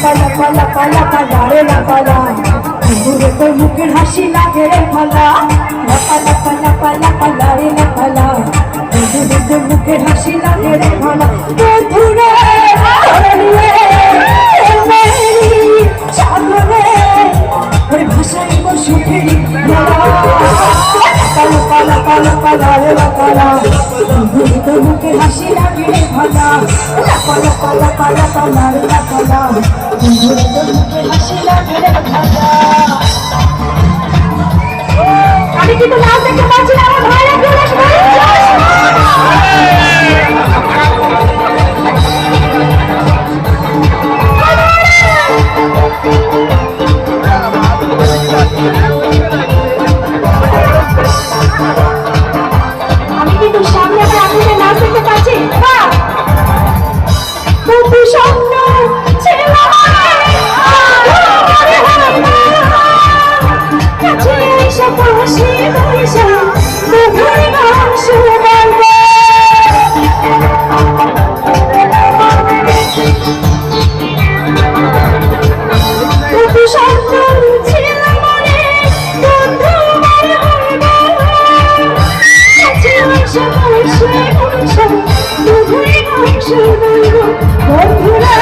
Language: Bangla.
পালা পালা পালা পালা রে পালা বন্ধুরে তোর মুখের হাসি লাগে রে পালা পালা পালা পালা পালা রে পালা বন্ধুরে তোর মুখের হাসি লাগে রে পালা বন্ধুরে সাগরে ওরে ভাষায় সুখের পালা পালা পালা পালা রে পালা বন্ধুরে তোর মুখের হাসি লাগে রে পালা পালা পালা পালা পালা রে পালা বন্ধুরে তোর মুখের হাসি লাগে রে পালা। আমি কিন্তু নাচ দেখতে পাচ্ছি না আমার ভাইরা প্রবেশ আমি কিন্তু সামনে আপনি নাচ দেখতে পাচ্ছি বন্ধু স্বপ্ন বন্ধুরা